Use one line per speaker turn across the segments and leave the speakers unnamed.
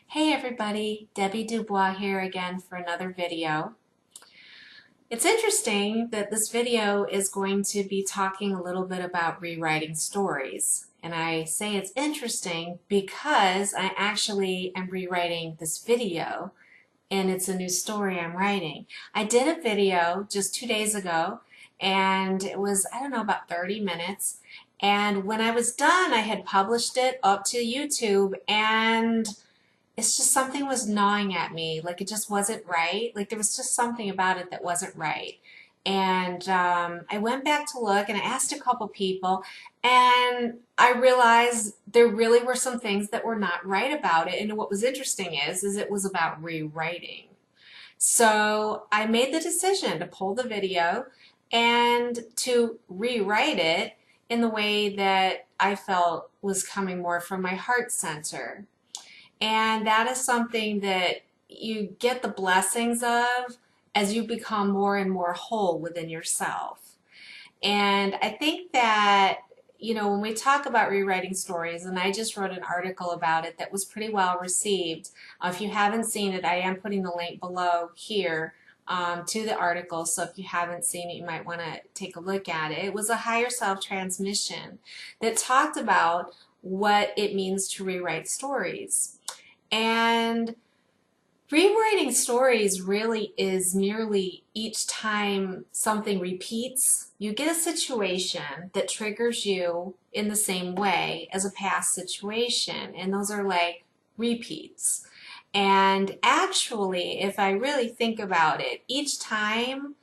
Hey everybody, Debbie DuBois here again for another video. It's interesting that this video is going to be talking a little bit about rewriting stories. And I say it's interesting because I actually am rewriting this video and it's a new story I'm writing. I did a video just 2 days ago and it was, I don't know, about 30 minutes. And when I was done, I had published it up to YouTube and it's just something was gnawing at me. Like it just wasn't right. Like there was just something about it that wasn't right. And I went back to look and I asked a couple people and I realized there really were some things that were not right about it. And what was interesting is it was about rewriting. So I made the decision to pull the video and to rewrite it in the way that I felt was coming more from my heart center. And that is something that you get the blessings of as you become more and more whole within yourself. And I think that, when we talk about rewriting stories, and I just wrote an article about it that was pretty well received. If you haven't seen it, I am putting the link below here to the article. So if you haven't seen it, you might want to take a look at it. It was a higher self transmission that talked about what it means to rewrite stories. And rewriting stories really is merely each time something repeats, you get a situation that triggers you in the same way as a past situation. And those are like repeats. And actually, if I really think about it, each time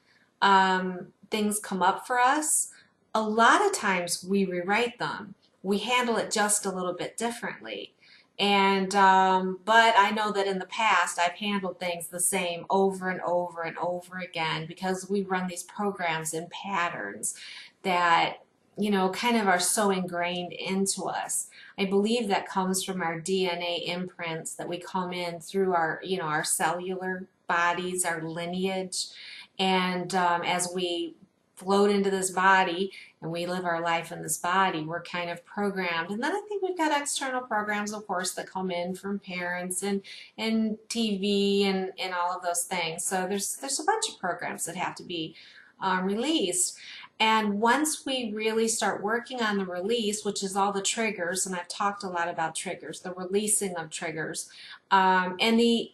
things come up for us, a lot of times we rewrite them. We handle it just a little bit differently. And but I know that in the past I've handled things the same over and over and over again because we run these programs in patterns that kind of are so ingrained into us. I believe that comes from our DNA imprints that we come in through our cellular bodies, our lineage, and as we float into this body and we live our life in this body, we're kind of programmed. And then I think we've got external programs, of course, that come in from parents and TV and all of those things. So there's a bunch of programs that have to be released. And once we really start working on the release, which is all the triggers, and I've talked a lot about triggers, the releasing of triggers, and the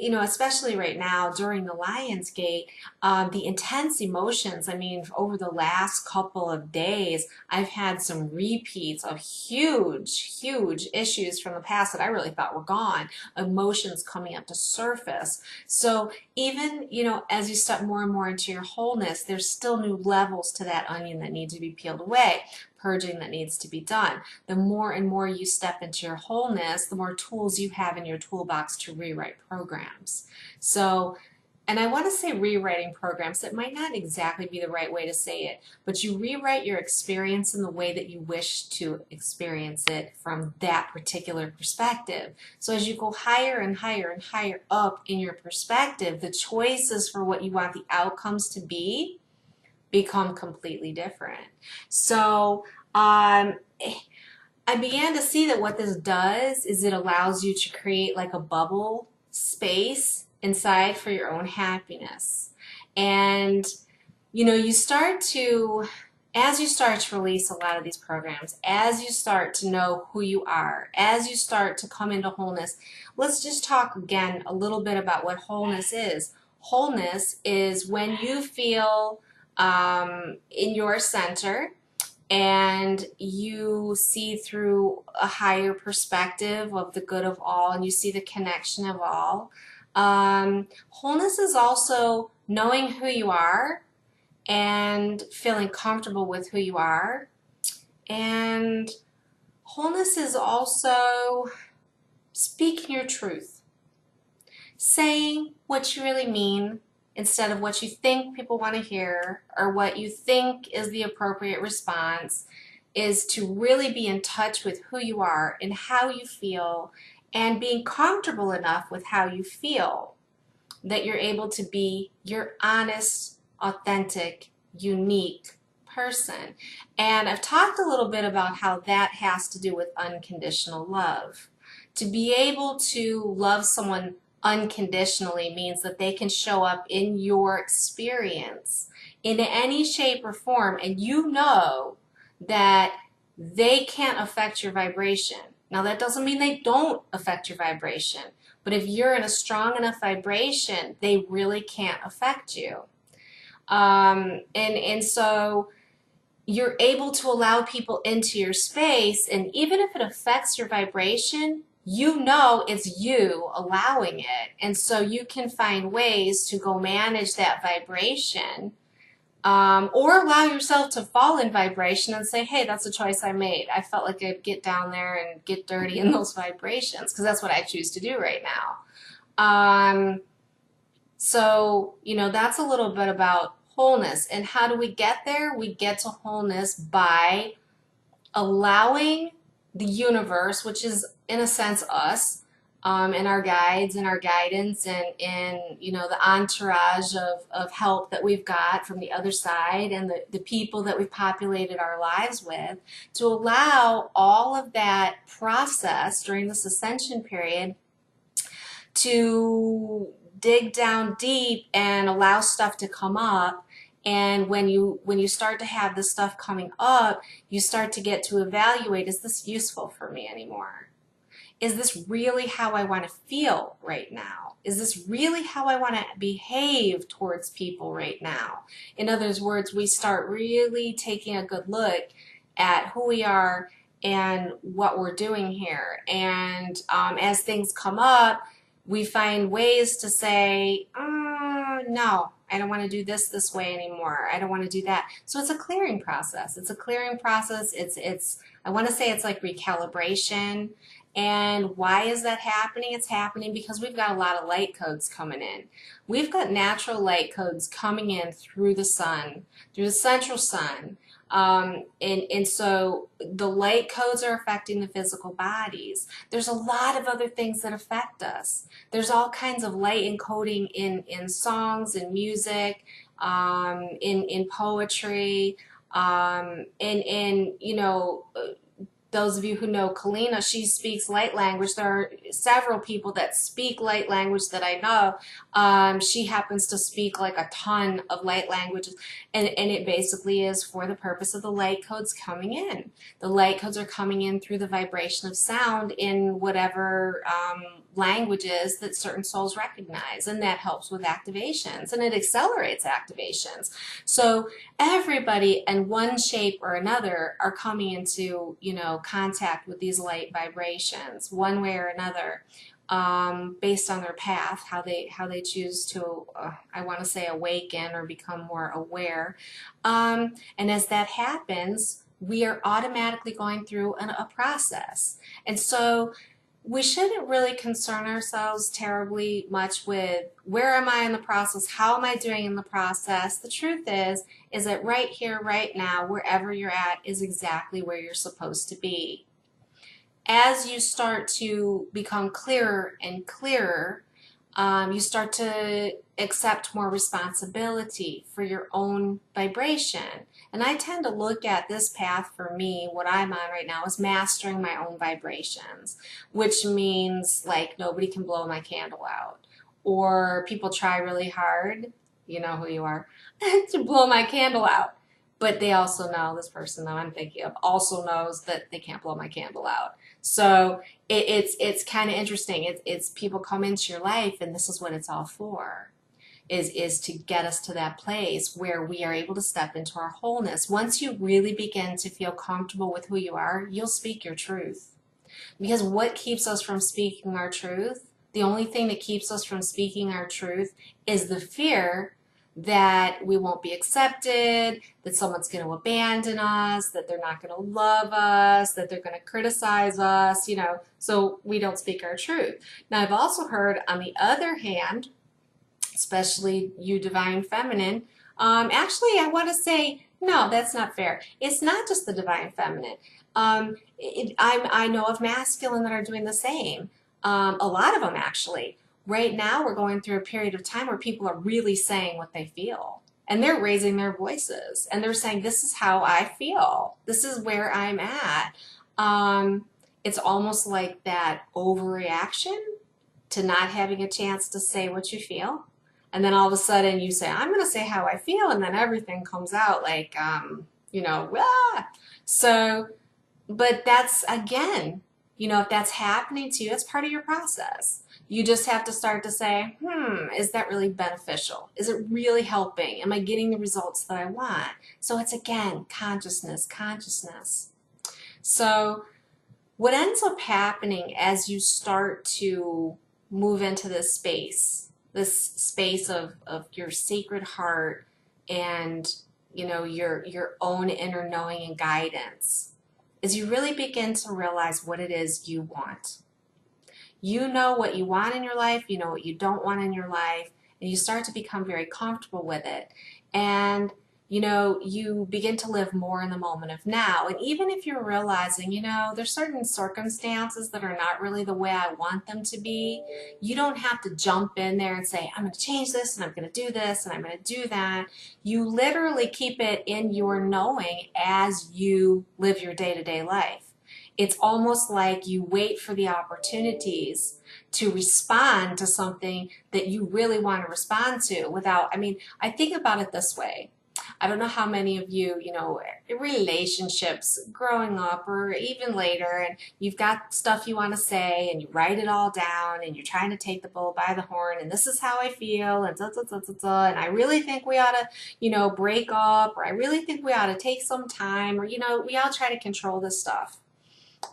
especially right now during the Lionsgate, the intense emotions. I mean, over the last couple of days, I've had some repeats of huge, huge issues from the past that I really thought were gone, emotions coming up to surface. So even, as you step more and more into your wholeness, there's still new levels to that onion that need to be peeled away, purging that needs to be done. The more and more you step into your wholeness, the more tools you have in your toolbox to rewrite programs. So, and I want to say rewriting programs, it might not exactly be the right way to say it, but you rewrite your experience in the way that you wish to experience it from that particular perspective. So as you go higher and higher and higher up in your perspective, the choices for what you want the outcomes to be become completely different. So I began to see that what this does is it allows you to create like a bubble space inside for your own happiness. And you start to, as you start to release a lot of these programs, as you start to know who you are, as you start to come into wholeness, let's just talk again a little bit about what wholeness is. Wholeness is when you feel in your center and you see through a higher perspective of the good of all and you see the connection of all. Wholeness is also knowing who you are and feeling comfortable with who you are. And wholeness is also speaking your truth, saying what you really mean, instead of what you think people want to hear or what you think is the appropriate response, is to really be in touch with who you are and how you feel and being comfortable enough with how you feel that you're able to be your honest, authentic, unique person. And I've talked a little bit about how that has to do with unconditional love. To be able to love someone unconditionally means that they can show up in your experience in any shape or form, and you know that they can't affect your vibration. Now, that doesn't mean they don't affect your vibration, but if you're in a strong enough vibration, they really can't affect you. And so you're able to allow people into your space, and even if it affects your vibration, you know it's you allowing it. And so you can find ways to go manage that vibration, or allow yourself to fall in vibration and say, hey, that's a choice I made. I felt like I'd get down there and get dirty in those vibrations, because that's what I choose to do right now. So, that's a little bit about wholeness. And how do we get there? We get to wholeness by allowing the universe, which is in a sense us, and our guides and our guidance and the entourage of help that we've got from the other side, and the people that we've populated our lives with, to allow all of that process during this ascension period to dig down deep and allow stuff to come up. And when you start to have this stuff coming up, you start to get to evaluate, is this useful for me anymore? Is this really how I want to feel right now? Is this really how I want to behave towards people right now? In other words, we start really taking a good look at who we are and what we're doing here. And as things come up, we find ways to say, no, I don't want to do this way anymore. I don't want to do that. So it's a clearing process. It's a clearing process. I want to say it's like recalibration. And why is that happening? It's happening because we've got a lot of light codes coming in. We've got natural light codes coming in through the sun, through the central sun. And so the light codes are affecting the physical bodies. There's a lot of other things that affect us. There's all kinds of light encoding in songs, in music, in poetry, those of you who know Kalina, she speaks light language. There are several people that speak light language that I know. She happens to speak like a ton of light languages, and it basically is for the purpose of the light codes coming in. The light codes are coming in through the vibration of sound in whatever languages that certain souls recognize, and that helps with activations, and it accelerates activations. So everybody in one shape or another are coming into, contact with these light vibrations one way or another, based on their path, how they choose to, I want to say, awaken or become more aware. And as that happens, we are automatically going through a process. And so we shouldn't really concern ourselves terribly much with where am I in the process, how am I doing in the process. The truth is that right here, right now, wherever you're at is exactly where you're supposed to be. As you start to become clearer and clearer, you start to accept more responsibility for your own vibration. And I tend to look at this path for me, what I'm on right now, is mastering my own vibrations, which means like nobody can blow my candle out, or people try really hard, you know who you are, to blow my candle out. But they also know, this person that I'm thinking of also knows that they can't blow my candle out. So it's kind of interesting. It's people come into your life, and this is what it's all for, is to get us to that place where we are able to step into our wholeness. Once you really begin to feel comfortable with who you are, you'll speak your truth. Because what keeps us from speaking our truth, the only thing that keeps us from speaking our truth is the fear that we won't be accepted, that someone's going to abandon us, that they're not going to love us, that they're going to criticize us, so we don't speak our truth. Now, I've also heard, on the other hand, especially you divine feminine, actually I want to say, no, that's not fair. It's not just the divine feminine. I know of masculine that are doing the same. A lot of them, actually. Right now, we're going through a period of time where people are really saying what they feel. And they're raising their voices. And they're saying, this is how I feel. This is where I'm at. it's almost like that overreaction to not having a chance to say what you feel. And then all of a sudden you say, I'm going to say how I feel. And then everything comes out like, ah. So, but that's again, if that's happening to you, it's part of your process. You just have to start to say, is that really beneficial? Is it really helping? Am I getting the results that I want? So it's again, consciousness, consciousness. So what ends up happening as you start to move into this space of your sacred heart and your own inner knowing and guidance, is you really begin to realize what it is you want. You know what you want in your life, you know what you don't want in your life, and you start to become very comfortable with it. And you begin to live more in the moment of now. And even if you're realizing, there's certain circumstances that are not really the way I want them to be, you don't have to jump in there and say, I'm going to change this and I'm going to do this and I'm going to do that. You literally keep it in your knowing as you live your day-to-day life. It's almost like you wait for the opportunities to respond to something that you really want to respond to without, I think about it this way. I don't know how many of you, relationships growing up or even later, and you've got stuff you want to say and you write it all down and you're trying to take the bull by the horn and this is how I feel and and I really think we ought to, break up, or I really think we ought to take some time, or, we all try to control this stuff.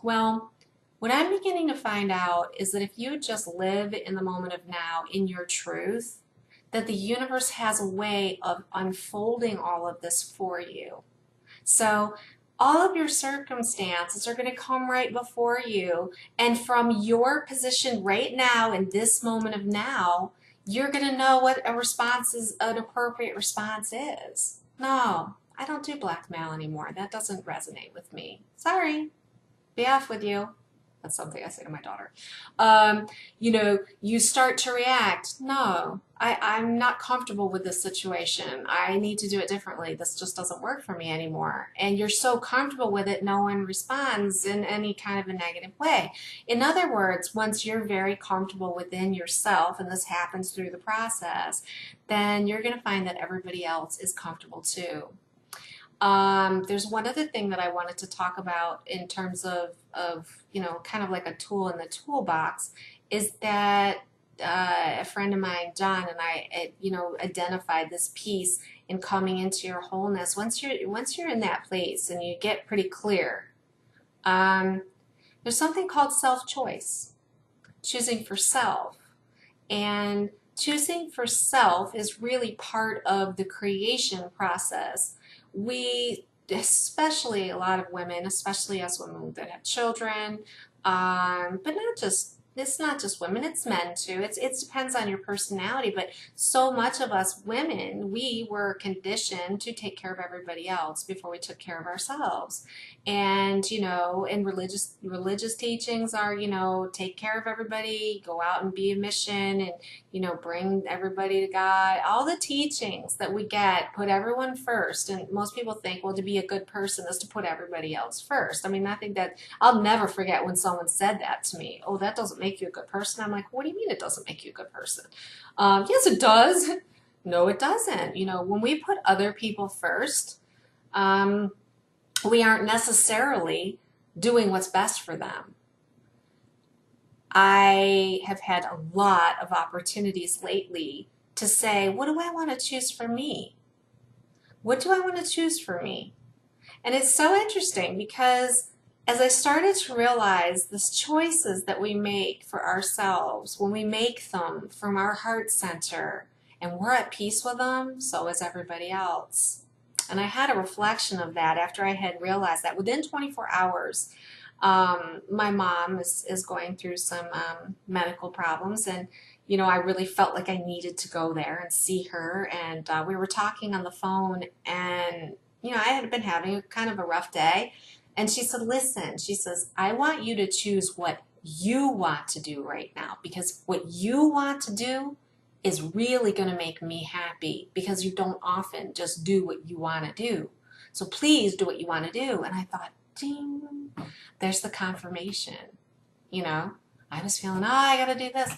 Well, what I'm beginning to find out is that if you just live in the moment of now in your truth, that the universe has a way of unfolding all of this for you. So all of your circumstances are going to come right before you, and from your position right now in this moment of now, you're going to know what an appropriate response is. No, I don't do blackmail anymore. That doesn't resonate with me. Sorry. Be off with you. That's something I say to my daughter. You start to react. No, I'm not comfortable with this situation. I need to do it differently. This just doesn't work for me anymore. And you're so comfortable with it, no one responds in any kind of a negative way. In other words, once you're very comfortable within yourself, and this happens through the process, then you're going to find that everybody else is comfortable too. There's one other thing that I wanted to talk about in terms of kind of like a tool in the toolbox, is that a friend of mine, John, and I, identified this piece in coming into your wholeness. Once you're in that place and you get pretty clear, there's something called self-choice, choosing for self. And choosing for self is really part of the creation process. We, especially a lot of women, especially us women that have children, but it's not just women, it's men too. It depends on your personality, but so much of us women, we were conditioned to take care of everybody else before we took care of ourselves. And, and religious teachings are, take care of everybody, go out and be a mission, and, bring everybody to God. All the teachings that we get put everyone first. And most people think, well, to be a good person is to put everybody else first. I think that I'll never forget when someone said that to me. Oh, that doesn't make you a good person. I'm like, what do you mean it doesn't make you a good person? Yes, it does. No, it doesn't. When we put other people first, we aren't necessarily doing what's best for them. I have had a lot of opportunities lately to say, what do I want to choose for me? What do I want to choose for me? And it's so interesting because as I started to realize these choices that we make for ourselves, when we make them from our heart center and we're at peace with them, so is everybody else. And I had a reflection of that after I had realized that within 24 hours, my mom is going through some medical problems, and I really felt like I needed to go there and see her. And we were talking on the phone, and I had been having a kind of a rough day. And she said, listen, she says, I want you to choose what you want to do right now, because what you want to do is really going to make me happy, because you don't often just do what you want to do. So please do what you want to do. And I thought, ding, there's the confirmation. You know, I was feeling, oh, I got to do this.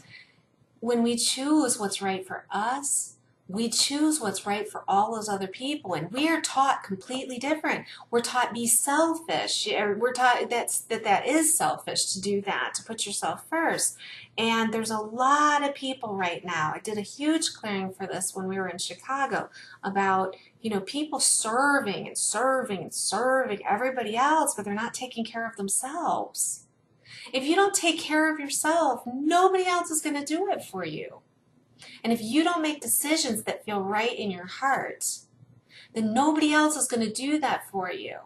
When we choose what's right for us, we choose what's right for all those other people, and we are taught completely different. We're taught be selfish. We're taught that is selfish to do that, to put yourself first. And there's a lot of people right now. I did a huge clearing for this when we were in Chicago about, you know, people serving and serving and serving everybody else, but they're not taking care of themselves. If you don't take care of yourself, nobody else is going to do it for you. And if you don't make decisions that feel right in your heart, then nobody else is going to do that for you.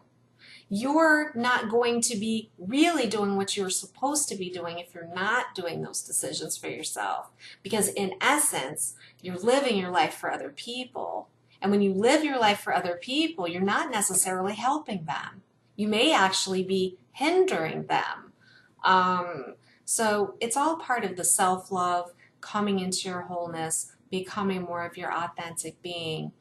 You're not going to be really doing what you're supposed to be doing if you're not doing those decisions for yourself. Because in essence, you're living your life for other people. And when you live your life for other people, you're not necessarily helping them. You may actually be hindering them. So it's all part of the self-love, coming into your wholeness, becoming more of your authentic being.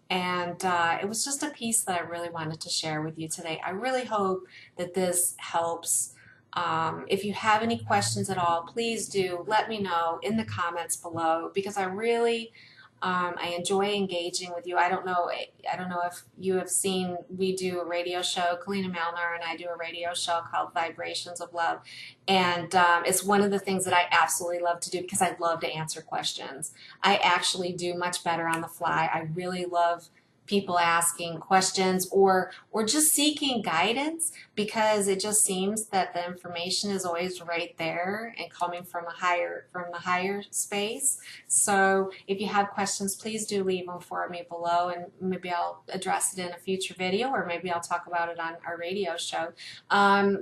And it was just a piece that I really wanted to share with you today. I really hope that this helps. If you have any questions at all, please do let me know in the comments below, because I really I enjoy engaging with you. I don't know if you have seen, we do a radio show, Kalina Malnar and I do a radio show called Vibrations of Love. And it's one of the things that I absolutely love to do because I love to answer questions. I actually do much better on the fly. I really love people asking questions or just seeking guidance, because it just seems that the information is always right there and coming from the higher space. So if you have questions, please do leave them for me below, and maybe I'll address it in a future video, or maybe I'll talk about it on our radio show.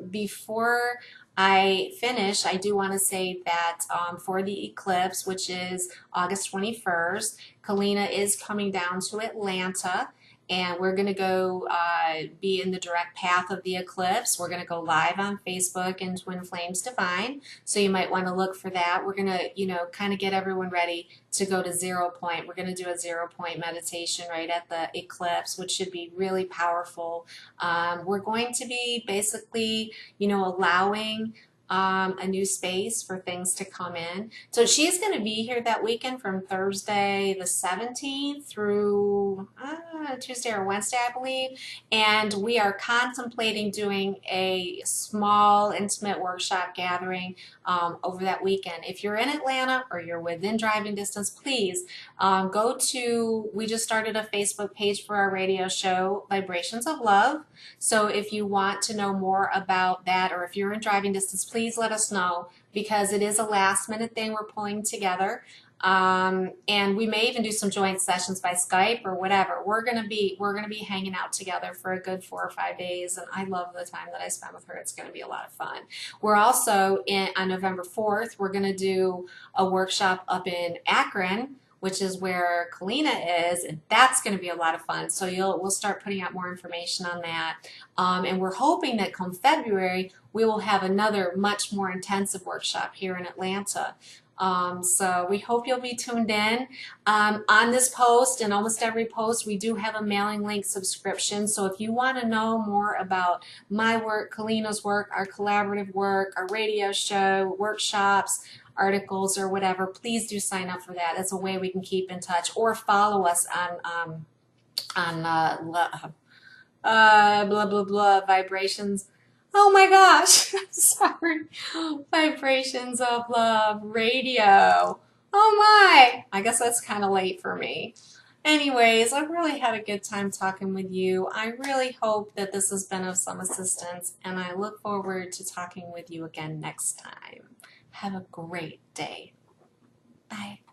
Before I finish, I do want to say that for the eclipse, which is August 21st, Kalina is coming down to Atlanta, and we're going to go be in the direct path of the eclipse. We're going to go live on Facebook and Twin Flames Divine, so you might want to look for that. We're going to, you know, kind of get everyone ready to go to 0 point. We're going to do a 0 point meditation right at the eclipse, which should be really powerful. We're going to be basically, you know, allowing a new space for things to come in. So she's going to be here that weekend from Thursday the 17th through Tuesday or Wednesday, I believe. And we are contemplating doing a small, intimate workshop gathering over that weekend. If you're in Atlanta or you're within driving distance, please go to, we just started a Facebook page for our radio show, Vibrations of Love. So if you want to know more about that, or if you're in driving distance, please let us know, because it is a last minute thing we're pulling together. And we may even do some joint sessions by Skype or whatever. We're gonna be hanging out together for a good 4 or 5 days, and I love the time that I spend with her. It's gonna be a lot of fun. We're also on November 4th, we're gonna do a workshop up in Akron, which is where Kalina is, and that's going to be a lot of fun. So we'll start putting out more information on that. And we're hoping that come February, we will have another much more intensive workshop here in Atlanta. So we hope you'll be tuned in. On this post and almost every post, we do have a mailing link subscription. So if you want to know more about my work, Kalina's work, our collaborative work, our radio show, workshops, articles, or whatever, please do sign up for that. It's a way we can keep in touch, or follow us on blah blah blah Vibrations. Oh my gosh, I'm sorry. Vibrations of Love Radio. Oh my, I guess that's kind of late for me. Anyways, I've really had a good time talking with you. I really hope that this has been of some assistance, and I look forward to talking with you again next time. Have a great day. Bye.